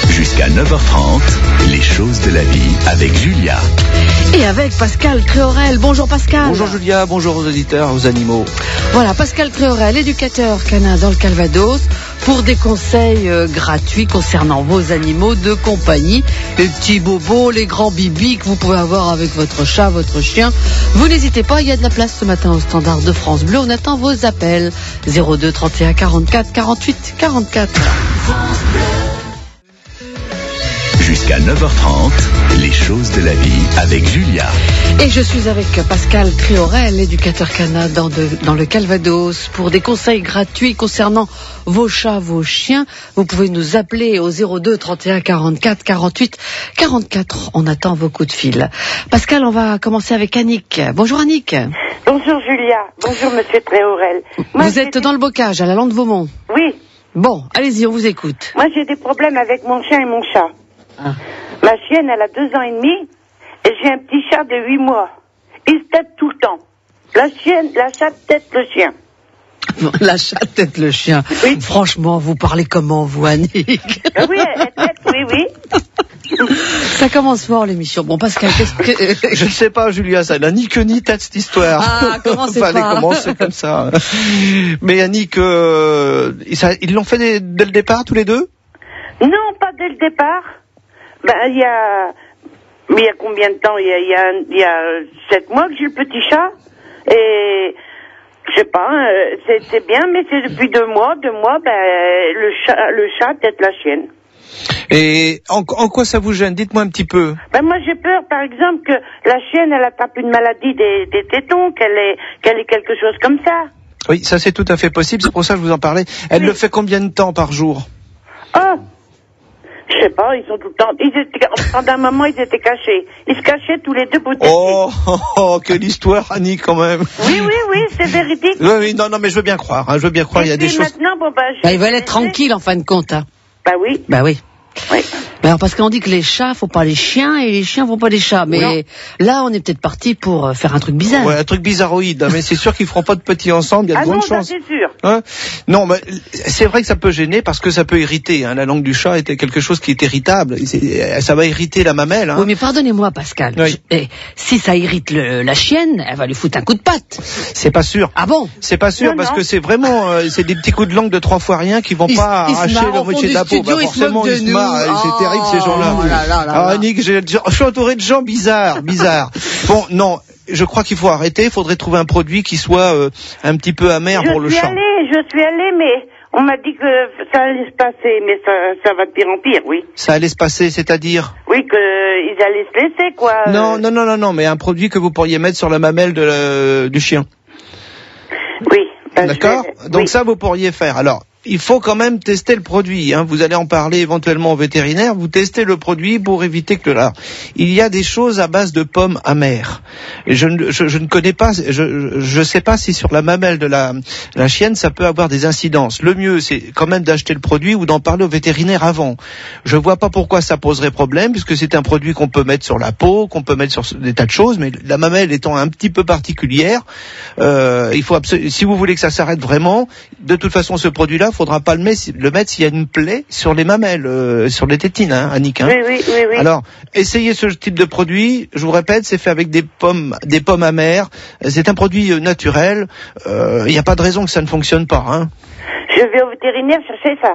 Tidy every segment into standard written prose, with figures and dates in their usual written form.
Jusqu'à 9h30, les choses de la vie avec Julia. Et avec Pascal Créorel. Bonjour Pascal. Bonjour Julia, bonjour aux auditeurs, aux animaux. Voilà, Pascal Créorel, éducateur canin dans le Calvados, pour des conseils gratuits concernant vos animaux de compagnie. Les petits bobos, les grands bibis que vous pouvez avoir avec votre chat, votre chien. Vous n'hésitez pas, il y a de la place ce matin au standard de France Bleu. On attend vos appels. 02 31 44 48 44. Jusqu'à 9h30, les choses de la vie avec Julia. Et je suis avec Pascal Créorel, éducateur canin dans le Calvados, pour des conseils gratuits concernant vos chats, vos chiens. Vous pouvez nous appeler au 02 31 44 48 44. On attend vos coups de fil. Pascal, on va commencer avec Annick. Bonjour Annick. Bonjour Julia. Bonjour Monsieur Créorel. Vous êtes dans le bocage, à la Lande-Vaumont. Oui. Bon, allez-y, on vous écoute. Moi j'ai des problèmes avec mon chien et mon chat. Ah. Ma chienne, elle a 2 ans et demi, et j'ai un petit chat de 8 mois. Il se tête tout le temps. La chatte tête le chien. La chatte tête le chien. Oui. Franchement, vous parlez comment, vous, Annick? Oui, elle tête, oui. Ça commence fort, l'émission. Bon, Pascal, qu'est-ce que... Je ne sais pas Julia, ça n'a ni queue ni tête cette histoire. Ah, commencez Fallait pas. commencer comme ça. Mais Annick, ils l'ont fait dès le départ tous les deux? Non, pas dès le départ. Ben, il y a combien de temps? Il y a 7 mois que j'ai le petit chat. Et, je sais pas, c'est bien, mais c'est depuis 2 mois, ben, le chat tête la chienne. Et en quoi ça vous gêne? Dites-moi un petit peu. Ben, moi, j'ai peur, par exemple, que la chienne, elle attrape une maladie des tétons, qu'elle ait quelque chose comme ça. Oui, ça c'est tout à fait possible, c'est pour ça que je vous en parlais. Elle le fait combien de temps par jour? Oh! Je sais pas, ils sont tout le temps... Pendant un moment, ils étaient cachés. Ils se cachaient tous les deux pour tester. Oh, quelle histoire, Annie, quand même. Oui, c'est véridique. Oui, non, mais je veux bien croire, hein, il y a des choses... Maintenant, bon, ils veulent être tranquilles, en fin de compte. Hein. Bah oui. Bah oui. Oui. Alors, parce qu'on dit que les chats, faut pas les chiens, et les chiens font pas les chats. Mais non. Là, on est peut-être parti pour faire un truc bizarre. Ouais, un truc bizarroïde, hein, mais c'est sûr qu'ils feront pas de petits ensemble, il y a de bonnes chances. Ah non, ça c'est sûr. Hein? Non, mais c'est vrai que ça peut gêner parce que ça peut irriter. Hein. La langue du chat était quelque chose qui est irritable. Ça va irriter la mamelle. Hein. Oui, mais pardonnez-moi, Pascal. Oui. Si ça irrite la chienne, elle va lui foutre un coup de patte. C'est pas sûr. Ah bon? C'est pas sûr parce que c'est vraiment, c'est des petits coups de langue de 3 fois rien qui vont pas arracher la moitié de la peau. Studio, forcément, ils se marrent. C'est terrible ces gens-là. Alors, Annick, je suis entouré de gens bizarres. Bon, non. Je crois qu'il faut arrêter. Il faudrait trouver un produit qui soit un petit peu amer pour le chat. Je suis allée, mais on m'a dit que ça allait se passer, mais ça va de pire en pire, oui. Ça allait se passer, c'est-à-dire? Oui, qu'ils allaient se laisser, quoi. Non, mais un produit que vous pourriez mettre sur la mamelle du chien. Oui. D'accord? Donc ça, vous pourriez faire. Alors, il faut quand même tester le produit. Hein. Vous allez en parler éventuellement au vétérinaire. Vous testez le produit pour éviter que il y a des choses à base de pommes amères. Et je ne connais pas. Je sais pas si sur la mamelle de la chienne ça peut avoir des incidences. Le mieux, c'est quand même d'acheter le produit ou d'en parler au vétérinaire avant. Je vois pas pourquoi ça poserait problème puisque c'est un produit qu'on peut mettre sur la peau, qu'on peut mettre sur des tas de choses. Mais la mamelle étant un petit peu particulière, il faut si vous voulez que ça s'arrête vraiment, de toute façon, ce produit-là, faudra pas le mettre s'il y a une plaie sur les mamelles, sur les tétines, hein, Annick. Hein. Oui. Alors, essayez ce type de produit. Je vous répète, c'est fait avec des pommes amères. C'est un produit naturel. Il n'y a pas de raison que ça ne fonctionne pas. Hein. Je vais au vétérinaire chercher ça.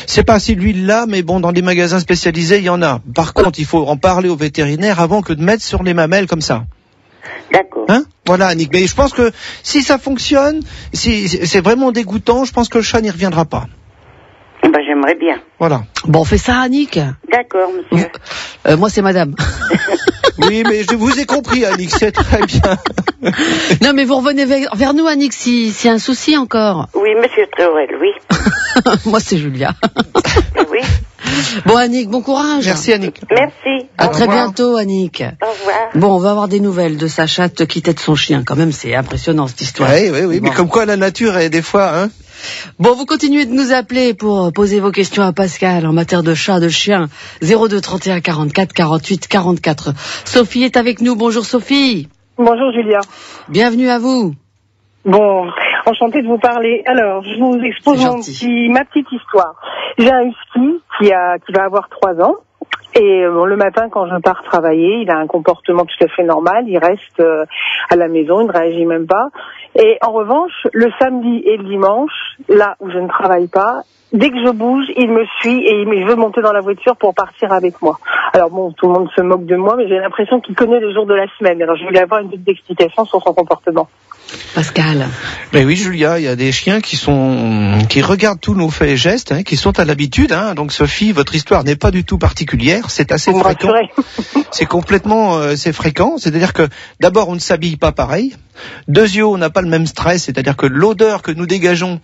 C'est pas si l'huile-là, mais bon, dans les magasins spécialisés, il y en a. Par contre, il faut en parler au vétérinaire avant que de mettre sur les mamelles comme ça. D'accord. Hein? Voilà, Annick. Mais je pense que si ça fonctionne, si c'est vraiment dégoûtant, je pense que le chat n'y reviendra pas. Ben, j'aimerais bien. Voilà. Bon, on fait ça, Annick. D'accord, monsieur. Moi, c'est madame. Oui, mais je vous ai compris, Annick, c'est très bien. Non, mais vous revenez vers nous, Annick, s'il y a un souci encore. Oui, monsieur Créorel, oui. Moi, c'est Julia. Oui. Bon, Annick, bon courage. Merci, Annick. Merci. À très bientôt, Annick. Au revoir. Bon, on va avoir des nouvelles de sa chatte qui tête son chien. Quand même, c'est impressionnant, cette histoire. Oui, Bon. mais comme quoi la nature est des fois, hein. Bon, vous continuez de nous appeler pour poser vos questions à Pascal en matière de chat, de chien. 02 31 44 48 44. Sophie est avec nous. Bonjour, Sophie. Bonjour Julia. Bienvenue à vous. Bon, Enchantée de vous parler. Alors, je vous expose ma petite histoire. J'ai un husky qui va avoir 3 ans. Et le matin, quand je pars travailler, il a un comportement tout à fait normal. Il reste à la maison, il ne réagit même pas. Et en revanche, le samedi et le dimanche, là où je ne travaille pas, dès que je bouge, il me suit et il veut monter dans la voiture pour partir avec moi. Alors bon, tout le monde se moque de moi, mais j'ai l'impression qu'il connaît les jours de la semaine. Alors je voulais avoir une petite explication sur son comportement. Pascal. Ben oui, Julia, il y a des chiens qui regardent tous nos faits et gestes, hein, qui sont à l'habitude, hein. Donc Sophie, votre histoire n'est pas du tout particulière, c'est assez fréquent. C'est complètement, c'est fréquent. C'est-à-dire que d'abord, on ne s'habille pas pareil. Deuxièmement, on n'a pas le même stress, c'est-à-dire que l'odeur que nous dégageons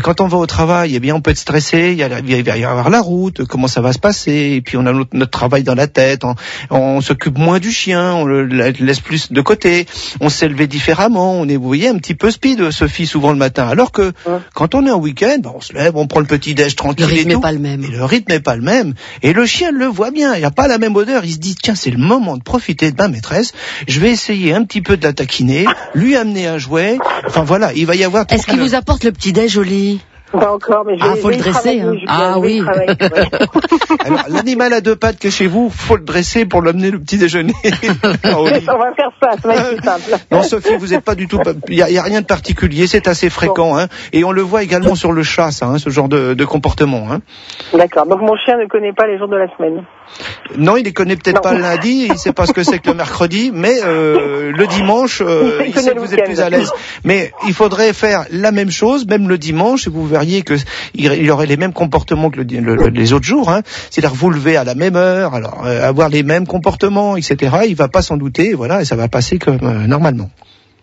quand on va au travail, eh bien, on peut être stressé. Il va y avoir la route, comment ça va se passer, et puis on a notre travail dans la tête. On s'occupe moins du chien, on le laisse plus de côté. On s'est levé différemment. On est, vous voyez, un petit peu speed, Sophie, souvent le matin. Alors que quand on est en week-end, on se lève, on prend le petit déj tranquille. Le rythme et tout. n'est pas le même. Et le rythme n'est pas le même. Et le chien le voit bien. Il n'y a pas la même odeur. Il se dit, tiens, c'est le moment de profiter de ma maîtresse. Je vais essayer un petit peu de la taquiner, lui amener un jouet. Enfin voilà, il va y avoir... Est-ce qu'il vous apporte le petit déj au lit? Pas encore, mais faut le dresser. Hein. Ah oui. Alors, l'animal à 2 pattes que chez vous, faut le dresser pour l'amener le petit déjeuner. On va faire ça va être plus simple. Non, Sophie, vous n'êtes pas du tout. Il y a rien de particulier, c'est assez fréquent, hein. Et on le voit également sur le chat, ça, hein, ce genre de comportement, hein. D'accord. Donc mon chien ne connaît pas les jours de la semaine. Non, il les connaît peut-être pas le lundi, il sait pas ce que c'est que le mercredi, mais le dimanche, il sait que vous êtes plus à l'aise. Mais il faudrait faire la même chose, même le dimanche, et vous verriez que il aurait les mêmes comportements que les autres jours, hein. C'est-à-dire vous levez à la même heure, alors avoir les mêmes comportements, etc. Il va pas s'en douter, voilà, et ça va passer comme normalement.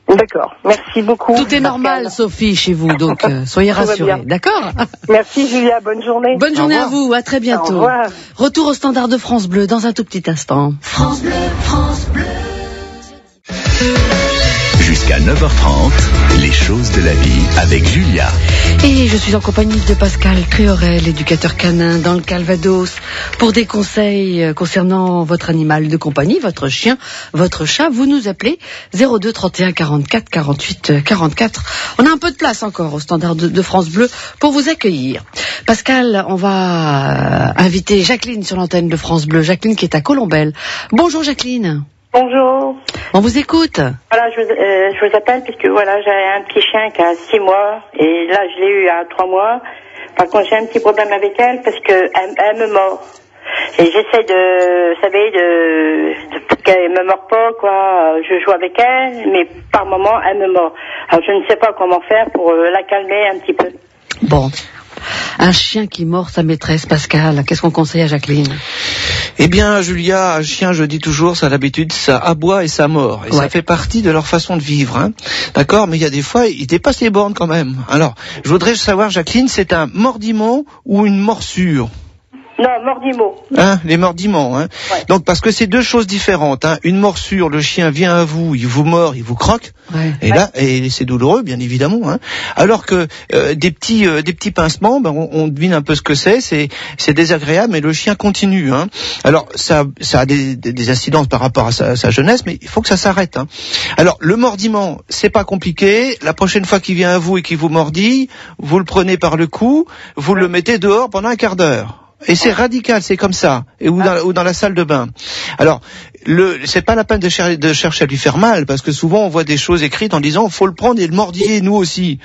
D'accord, merci beaucoup. Tout est normal, Sophie, chez vous, donc soyez rassurés, d'accord? Merci Julia, bonne journée. Bonne journée à vous, à très bientôt. Au revoir. Retour au standard de France Bleu dans un tout petit instant. France Bleu, France Bleu. Jusqu'à 9h30, les choses de la vie avec Julia. Et je suis en compagnie de Pascal Créorel, éducateur canin dans le Calvados, pour des conseils concernant votre animal de compagnie, votre chien, votre chat. Vous nous appelez 02 31 44 48 44. On a un peu de place encore au standard de France Bleu pour vous accueillir. Pascal, on va inviter Jacqueline sur l'antenne de France Bleu. Jacqueline qui est à Colombelle. Bonjour Jacqueline. Bonjour. On vous écoute. Voilà, je vous appelle puisque voilà, j'ai un petit chien qui a 6 mois et là je l'ai eu à 3 mois. Par contre, j'ai un petit problème avec elle parce que elle me mord. Et j'essaie de, vous savez, qu'elle me mord pas, quoi. Je joue avec elle, mais par moment elle me mord. Alors je ne sais pas comment faire pour la calmer un petit peu. Bon. Un chien qui mord sa maîtresse, Pascal, qu'est-ce qu'on conseille à Jacqueline? Eh bien, Julia, un chien, je dis toujours, ça a l'habitude, ça aboie et ça mord. Et ça fait partie de leur façon de vivre, hein. D'accord? Mais il y a des fois, ils dépassent les bornes quand même. Alors, je voudrais savoir, Jacqueline, c'est un mordiment ou une morsure? Non, mordiment. Hein, les mordiments, hein. Ouais. Donc, parce que c'est 2 choses différentes, hein. Une morsure, le chien vient à vous, il vous mord, il vous croque. Ouais. Et là, et c'est douloureux, bien évidemment, hein. Alors que, des petits pincements, ben, on devine un peu ce que c'est désagréable, mais le chien continue, hein. Alors, ça a des incidences par rapport à sa jeunesse, mais il faut que ça s'arrête, hein. Alors, le mordiment, c'est pas compliqué. La prochaine fois qu'il vient à vous et qu'il vous mordille, vous le prenez par le cou, vous le mettez dehors pendant un quart d'heure. Et c'est radical, c'est comme ça, ou dans la salle de bain. Alors, c'est pas la peine de chercher à lui faire mal, parce que souvent on voit des choses écrites en disant faut le prendre et le mordiller, nous aussi.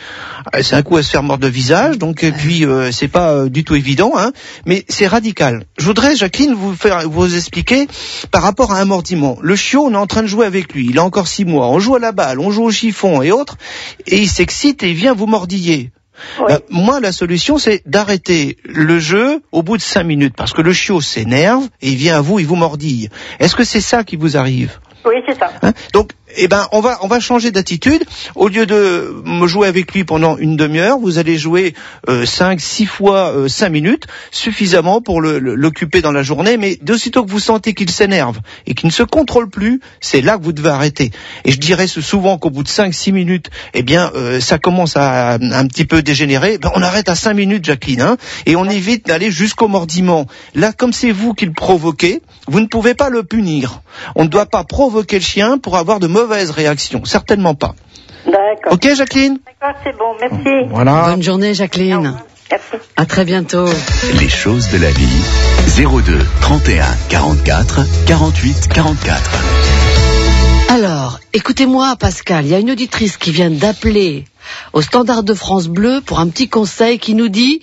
C'est un coup à se faire mordre le visage, donc et puis c'est pas du tout évident, hein. Mais c'est radical. Je voudrais, Jacqueline, vous expliquer par rapport à un mordiment. Le chiot, on est en train de jouer avec lui. Il a encore 6 mois. On joue à la balle, on joue au chiffon et autres, et il s'excite et il vient vous mordiller. Oui. Moi, la solution, c'est d'arrêter le jeu au bout de 5 minutes, parce que le chiot s'énerve et il vient à vous, il vous mordille. Est-ce que c'est ça qui vous arrive? Oui, c'est ça. Hein? Donc, on va changer d'attitude. Au lieu de me jouer avec lui pendant une demi-heure, vous allez jouer 5-6 fois 5 minutes, suffisamment pour l'occuper dans la journée. Mais d'aussitôt que vous sentez qu'il s'énerve et qu'il ne se contrôle plus, c'est là que vous devez arrêter. Et je dirais souvent qu'au bout de 5-6 minutes, ça commence à un petit peu dégénérer. On arrête à 5 minutes, Jacqueline, hein, et on évite d'aller jusqu'au mordiment. Là, comme c'est vous qui le provoquez, vous ne pouvez pas le punir. On ne doit pas provoquer le chien pour avoir de mauvaises réactions, certainement pas. D'accord. Ok, Jacqueline? D'accord, c'est bon, merci. Voilà. Bonne journée, Jacqueline. Merci. À très bientôt. Les choses de la vie. 02 31 44 48 44. Alors, écoutez-moi, Pascal, il y a une auditrice qui vient d'appeler au standard de France Bleu pour un petit conseil qui nous dit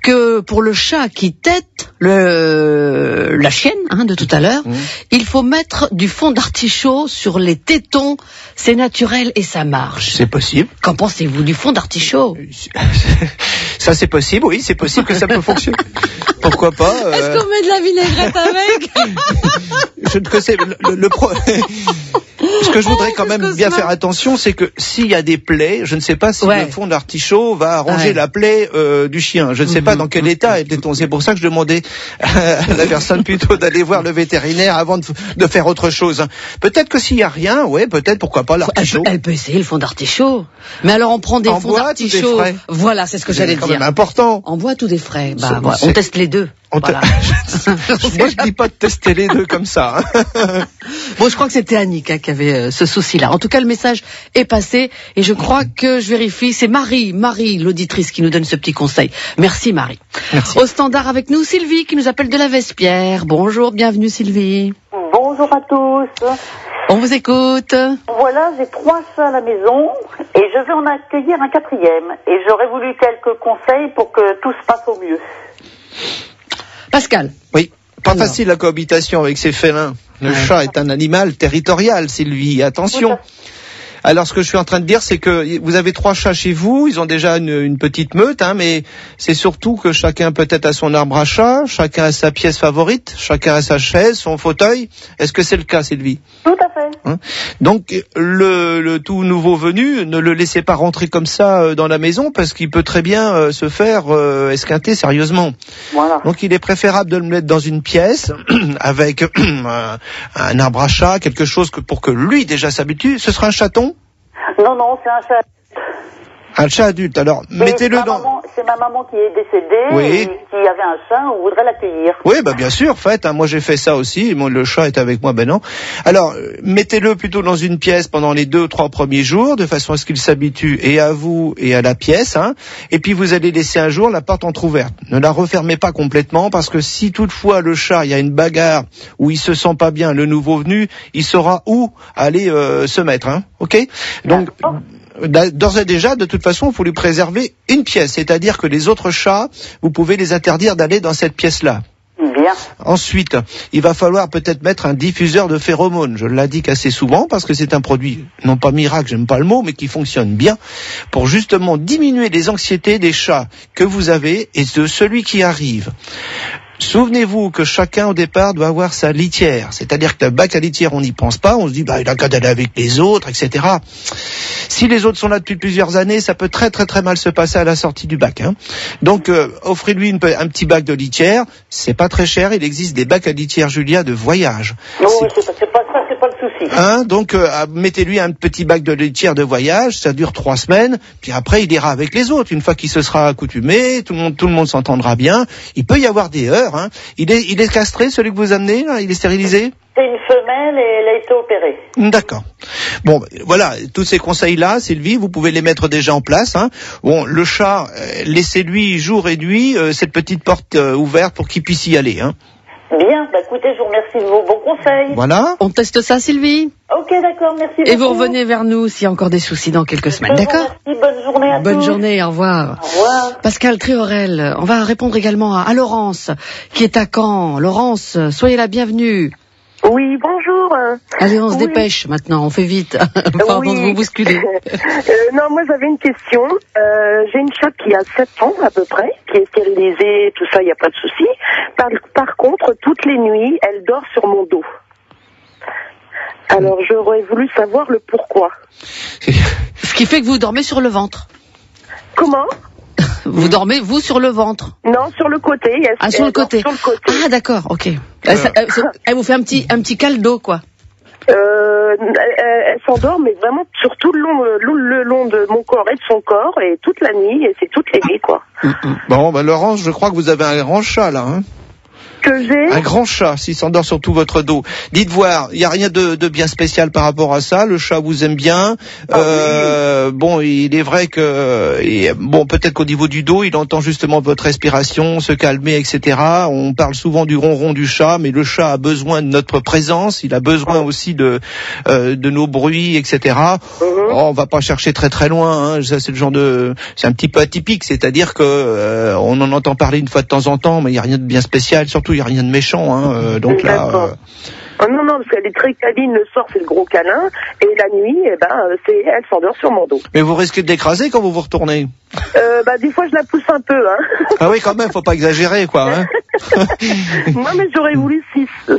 que pour le chat qui tète la chienne de tout à l'heure, il faut mettre du fond d'artichaut sur les tétons, c'est naturel et ça marche. C'est possible. Qu'en pensez-vous du fond d'artichaut? Ça, c'est possible, oui, c'est possible que ça peut fonctionner. Pourquoi pas Est-ce qu'on met de la vinaigrette avec? Je ne sais Ce que je voudrais quand même bien faire attention, c'est que s'il y a des plaies, je ne sais pas si le fond d'artichaut va arranger la plaie du chien. Je ne sais pas dans quel état est le téton. C'est pour ça que je demandais à la personne plutôt d'aller voir le vétérinaire avant de faire autre chose. Peut-être que s'il y a rien, peut-être pourquoi pas l'artichaut. Elle peut essayer le fond d'artichaut. Mais alors on prend des fonds d'artichaut. Voilà, c'est ce que j'allais dire. C'est quand même important. En boîte ou des frais? On teste les deux. Voilà. Moi, je dis pas de tester les deux comme ça. Bon, je crois que c'était Annick qui avait ce souci-là. En tout cas, le message est passé et je crois que je vérifie. C'est Marie, l'auditrice, qui nous donne ce petit conseil. Merci, Marie. Merci. Au standard avec nous, Sylvie, qui nous appelle de la Vespierre. Bonjour, bienvenue, Sylvie. Bonjour à tous. On vous écoute. Voilà, j'ai 3 chats à la maison et je vais en accueillir un 4e. Et j'aurais voulu quelques conseils pour que tout se passe au mieux. Pascal. Oui, pas facile la cohabitation avec ces félins. Le chat est un animal territorial, Sylvie, attention. Alors, ce que je suis en train de dire, c'est que vous avez 3 chats chez vous, ils ont déjà une petite meute, mais c'est surtout que chacun peut-être a son arbre à chat, chacun a sa pièce favorite, chacun a sa chaise, son fauteuil. Est-ce que c'est le cas, Sylvie? Tout à fait. Donc, le tout nouveau venu, ne le laissez pas rentrer comme ça dans la maison, parce qu'il peut très bien se faire esquinter sérieusement. Voilà. Donc, il est préférable de le mettre dans une pièce avec un arbre à chat, quelque chose pour que lui déjà s'habitue. Ce sera un chaton? Non, c'est un chat. Un chat adulte, alors mettez-le dans... C'est ma maman qui est décédée et qui avait un chat, on voudrait l'accueillir. Oui, bien sûr, faites, moi j'ai fait ça aussi, le chat est avec moi, non. Alors, mettez-le plutôt dans une pièce pendant les 2 ou 3 premiers jours, de façon à ce qu'il s'habitue et à vous et à la pièce, et puis vous allez laisser un jour la porte entrouverte. Ne la refermez pas complètement, parce que si toutefois le chat, il y a une bagarre où il se sent pas bien, le nouveau venu, il saura où aller se mettre, ok? Donc... D'ores et déjà, de toute façon, il faut lui préserver une pièce, c'est-à-dire que les autres chats, vous pouvez les interdire d'aller dans cette pièce-là. Bien. Ensuite, il va falloir peut-être mettre un diffuseur de phéromones. Je l'indique assez souvent parce que c'est un produit, non pas miracle, j'aime pas le mot, mais qui fonctionne bien pour justement diminuer les anxiétés des chats que vous avez et de celui qui arrive. Souvenez-vous que chacun au départ doit avoir sa litière, c'est-à-dire que le bac à litière on n'y pense pas, on se dit il a qu'à d'aller avec les autres, etc. Si les autres sont là depuis plusieurs années, ça peut très très très mal se passer à la sortie du bac. Donc offrez-lui un petit bac de litière, c'est pas très cher, il existe des bacs à litière Julia de voyage. Non, c'est pas ça, c'est pas le souci. Donc mettez-lui un petit bac de litière de voyage, ça dure 3 semaines, puis après il ira avec les autres. Une fois qu'il se sera accoutumé, tout le monde s'entendra bien. Il peut y avoir des heures. Il est castré, celui que vous amenez, là, il est stérilisé? C'est une femelle et elle a été opérée. D'accord. Bon, voilà, tous ces conseils-là, Sylvie, vous pouvez les mettre déjà en place. Bon, le chat, laissez-lui jour et nuit cette petite porte ouverte pour qu'il puisse y aller. Bien, écoutez, je vous remercie de vos bons conseils. Voilà. On teste ça, Sylvie? Ok, d'accord, merci beaucoup. Et vous revenez vers nous s'il y a encore des soucis dans quelques semaines, d'accord? Merci, bonne journée à tous. Bonne journée, au revoir. Au revoir. Pascal Criorel, on va répondre également à Laurence, qui est à Caen. Laurence, soyez la bienvenue. Oui, bonjour. Allez, on se dépêche maintenant, on fait vite, avant de vous bousculer. Non, moi j'avais une question. J'ai une chatte qui a 7 ans à peu près, qui est stérilisée, tout ça, il n'y a pas de souci. Par contre, toutes les nuits, elle dort sur mon dos. Alors j'aurais voulu savoir le pourquoi. Ce qui fait que vous dormez sur le ventre. Comment ? Vous dormez, vous, sur le ventre? Non, sur le côté. Sur le côté. Ah, d'accord, ok. Elle vous fait un petit caldo, quoi. Elle s'endort, mais vraiment sur tout le long de mon corps et de son corps, et toute la nuit, et c'est toutes les nuits, quoi. Bon, Laurence, je crois que vous avez un grand chat, là. Que j'ai un grand chat, s'il s'endort sur tout votre dos. Dites voir, il n'y a rien de bien spécial par rapport à ça. Le chat vous aime bien. Oui. Bon, il est vrai que bon, peut-être qu'au niveau du dos, il entend justement votre respiration se calmer, etc. On parle souvent du ronron du chat, mais le chat a besoin de notre présence. Il a besoin aussi de nos bruits, etc. On va pas chercher très très loin. Hein. Ça, c'est le genre c'est un petit peu atypique, c'est-à-dire que on en entend parler une fois de temps en temps, mais il n'y a rien de bien spécial. Surtout, il n'y a rien de méchant. Hein. Donc là. Non, parce qu'elle est très câline, le soir c'est le gros câlin, et la nuit, elle s'endort sur mon dos. Mais vous risquez de l'écraser quand vous vous retournez. Des fois je la pousse un peu, hein. Ah oui, quand même, faut pas exagérer, quoi, hein. Non, mais j'aurais voulu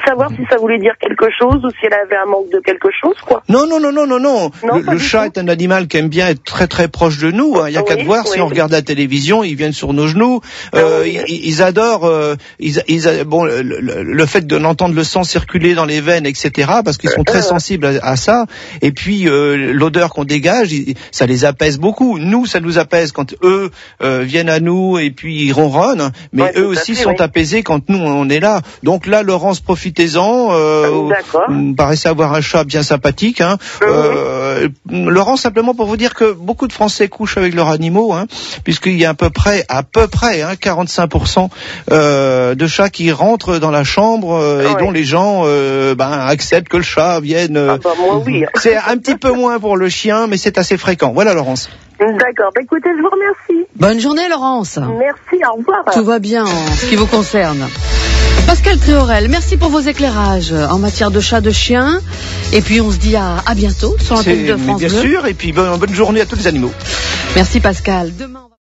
savoir si ça voulait dire quelque chose, ou si elle avait un manque de quelque chose, quoi. Non. Le chat est un animal qui aime bien être très très proche de nous, hein. Il y a qu'à te voir, si on regarde la télévision, ils viennent sur nos genoux, ils adorent, bon, le fait de l'entendre le sang circuler dans les veines, etc., parce qu'ils sont très sensibles à ça, et puis l'odeur qu'on dégage, ça les apaise beaucoup. Nous, ça nous apaise quand eux viennent à nous et puis ils ronronnent, mais eux aussi sont apaisés quand nous on est là. Donc là, Laurence, profitez-en. Vous paraissez avoir un chat bien sympathique, hein. Laurence, simplement pour vous dire que beaucoup de Français couchent avec leurs animaux, hein, puisqu'il y a à peu près 45% de chats qui rentrent dans la chambre et dont les gens acceptent que le chat vienne. Moi, oui. C'est un petit peu moins pour le chien, mais c'est assez fréquent. Voilà, Laurence. D'accord. Écoutez, je vous remercie. Bonne journée, Laurence. Merci, au revoir. Tout va bien en ce qui vous concerne. Pascal Tréorel, merci pour vos éclairages en matière de chat, de chien. Et puis on se dit à bientôt sur l'antenne de France Bleu. Bien sûr, et puis bonne journée à tous les animaux. Merci Pascal. Demain,